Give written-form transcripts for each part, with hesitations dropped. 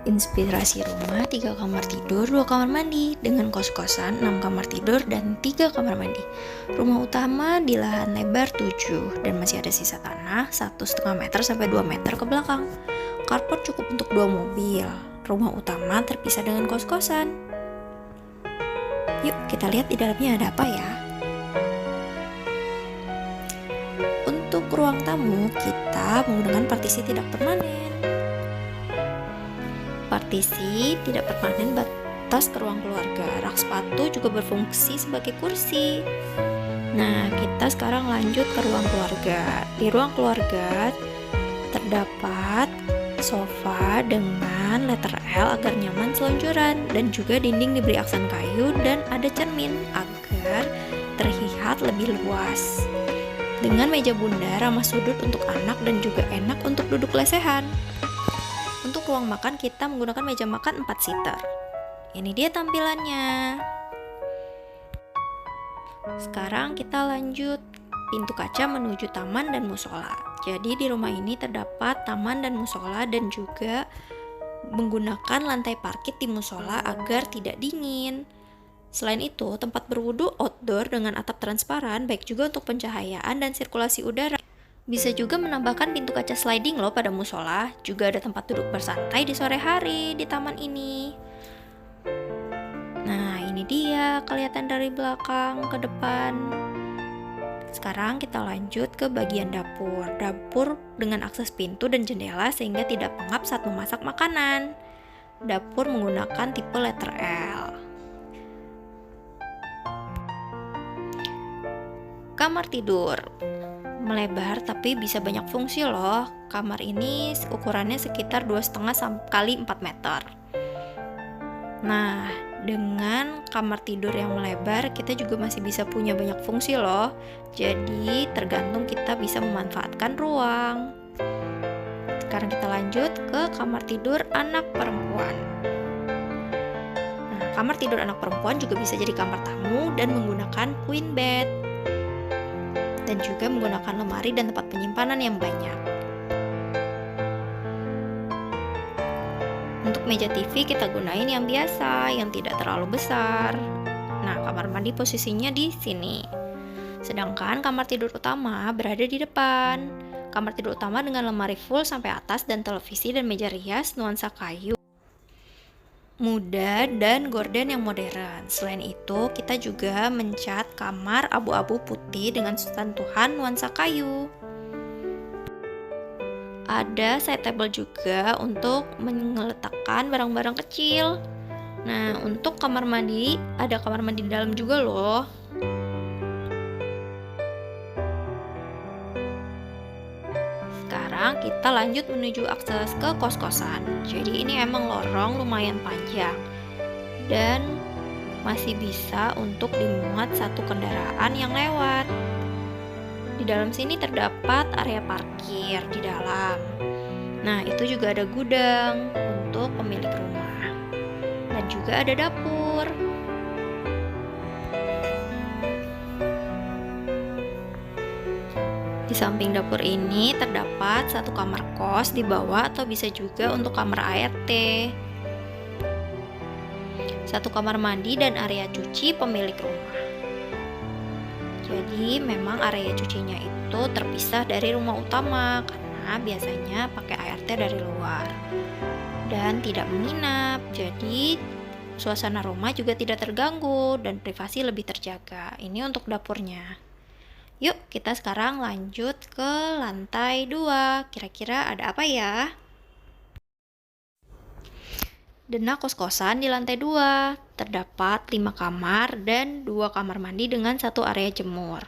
Inspirasi rumah 3 kamar tidur, 2 kamar mandi, dengan kos-kosan 6 kamar tidur dan 3 kamar mandi. Rumah utama di lahan lebar 7 dan masih ada sisa tanah 1,5 meter sampai 2 meter ke belakang. Carport cukup untuk 2 mobil. Rumah utama terpisah dengan kos-kosan. Yuk kita lihat di dalamnya ada apa ya. Untuk ruang tamu kita menggunakan partisi tidak permanen. Partisi tidak permanen batas ke ruang keluarga. Rak sepatu juga berfungsi sebagai kursi. Nah, kita sekarang lanjut ke ruang keluarga. Di ruang keluarga terdapat sofa dengan letter L agar nyaman selonjoran, dan juga dinding diberi aksen kayu dan ada cermin agar terlihat lebih luas. Dengan meja bundar ramah sudut untuk anak dan juga enak untuk duduk lesehan. Untuk ruang makan kita menggunakan meja makan 4 seater. Ini dia tampilannya. Sekarang kita lanjut pintu kaca menuju taman dan musola. Jadi di rumah ini terdapat taman dan musola dan juga menggunakan lantai parkit di musola agar tidak dingin. Selain itu, tempat berwudu outdoor dengan atap transparan baik juga untuk pencahayaan dan sirkulasi udara. Bisa juga menambahkan pintu kaca sliding loh pada musola. Juga ada tempat duduk bersantai di sore hari di taman ini. Nah, ini dia kelihatan dari belakang ke depan. Sekarang kita lanjut ke bagian dapur. Dapur dengan akses pintu dan jendela sehingga tidak pengap saat memasak makanan. Dapur menggunakan tipe letter L. Kamar tidur melebar tapi bisa banyak fungsi loh. Kamar ini ukurannya sekitar 2,5 kali 4 meter. Nah, dengan kamar tidur yang melebar kita juga masih bisa punya banyak fungsi loh. Jadi tergantung kita bisa memanfaatkan ruang. Sekarang kita lanjut ke kamar tidur anak perempuan. Nah, kamar tidur anak perempuan juga bisa jadi kamar tamu dan menggunakan queen bed. Dan juga menggunakan lemari dan tempat penyimpanan yang banyak. Untuk meja TV kita gunain yang biasa, yang tidak terlalu besar. Nah, kamar mandi posisinya di sini. Sedangkan kamar tidur utama berada di depan. Kamar tidur utama dengan lemari full sampai atas dan televisi dan meja rias nuansa kayu muda dan gorden yang modern. Selain itu, kita juga mencat kamar abu-abu putih dengan sentuhan nuansa kayu. Ada side table juga untuk meletakkan barang-barang kecil. Nah, untuk kamar mandi, ada kamar mandi di dalam juga loh. Sekarang kita lanjut menuju akses ke kos-kosan. Jadi ini emang lorong lumayan panjang dan masih bisa untuk dimuat satu kendaraan yang lewat. Di dalam sini terdapat area parkir di dalam. Nah, itu juga ada gudang untuk pemilik rumah. Dan juga ada dapur. Di samping dapur ini terdapat satu kamar kos di bawah atau bisa juga untuk kamar ART. Satu kamar mandi dan area cuci pemilik rumah. Jadi memang area cucinya itu terpisah dari rumah utama karena biasanya pakai ART dari luar. Dan tidak menginap, jadi suasana rumah juga tidak terganggu dan privasi lebih terjaga. Ini untuk dapurnya. Yuk, kita sekarang lanjut ke lantai 2. Kira-kira ada apa ya? Denah kos-kosan di lantai 2. Terdapat 5 kamar dan 2 kamar mandi dengan 1 area jemur.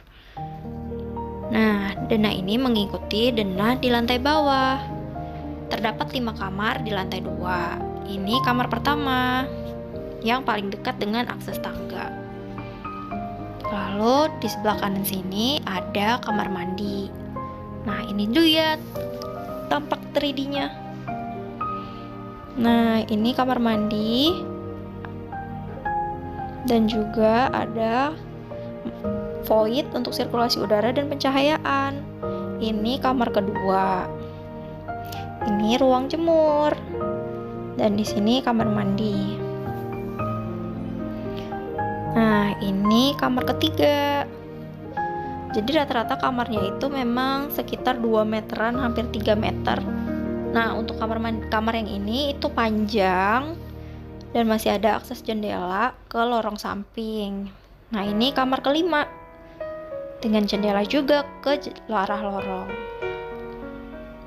Nah, denah ini mengikuti denah di lantai bawah. Terdapat 5 kamar di lantai 2. Ini kamar pertama, yang paling dekat dengan akses tangga. Lalu di sebelah kanan sini ada kamar mandi. Nah, ini dulu ya tampak 3D-nya. Nah, ini kamar mandi. Dan juga ada void untuk sirkulasi udara dan pencahayaan. Ini kamar kedua. Ini ruang jemur. Dan di sini kamar mandi. Nah, ini kamar ketiga. Jadi rata-rata kamarnya itu memang sekitar 2 meteran, hampir 3 meter. Nah, untuk kamar yang ini itu panjang dan masih ada akses jendela ke lorong samping. Nah, ini kamar kelima dengan jendela juga ke arah lorong.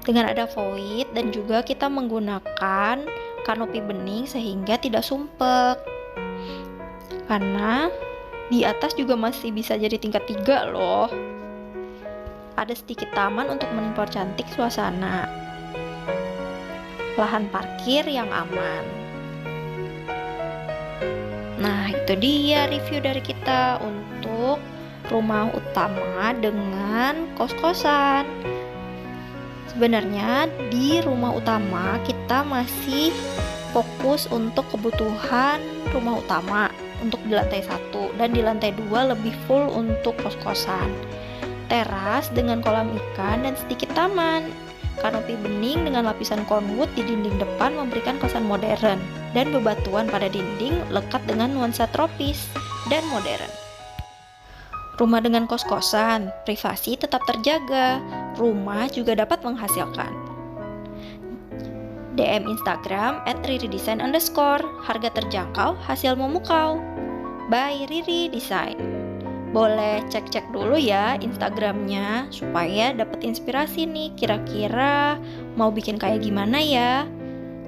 Dengan ada void dan juga kita menggunakan kanopi bening sehingga tidak sumpek. Karena di atas juga masih bisa jadi tingkat 3 loh. Ada sedikit taman untuk mempercantik suasana. Lahan parkir yang aman. Nah, itu dia review dari kita untuk rumah utama dengan kos-kosan. Sebenarnya di rumah utama kita masih fokus untuk kebutuhan rumah utama untuk di lantai 1 dan di lantai 2 lebih full untuk kos-kosan. Teras dengan kolam ikan dan sedikit taman. Kanopi bening dengan lapisan konwood di dinding depan memberikan kesan modern dan bebatuan pada dinding lekat dengan nuansa tropis dan modern. Rumah dengan kos-kosan, privasi tetap terjaga, rumah juga dapat menghasilkan. DM Instagram @riridesign_, harga terjangkau, hasil memukau. By Riri Design. Boleh cek-cek dulu ya Instagramnya supaya dapat inspirasi nih, kira-kira mau bikin kayak gimana ya.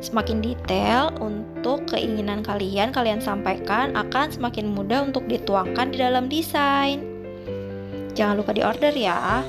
Semakin detail untuk keinginan kalian sampaikan akan semakin mudah untuk dituangkan di dalam desain. Jangan lupa di order ya.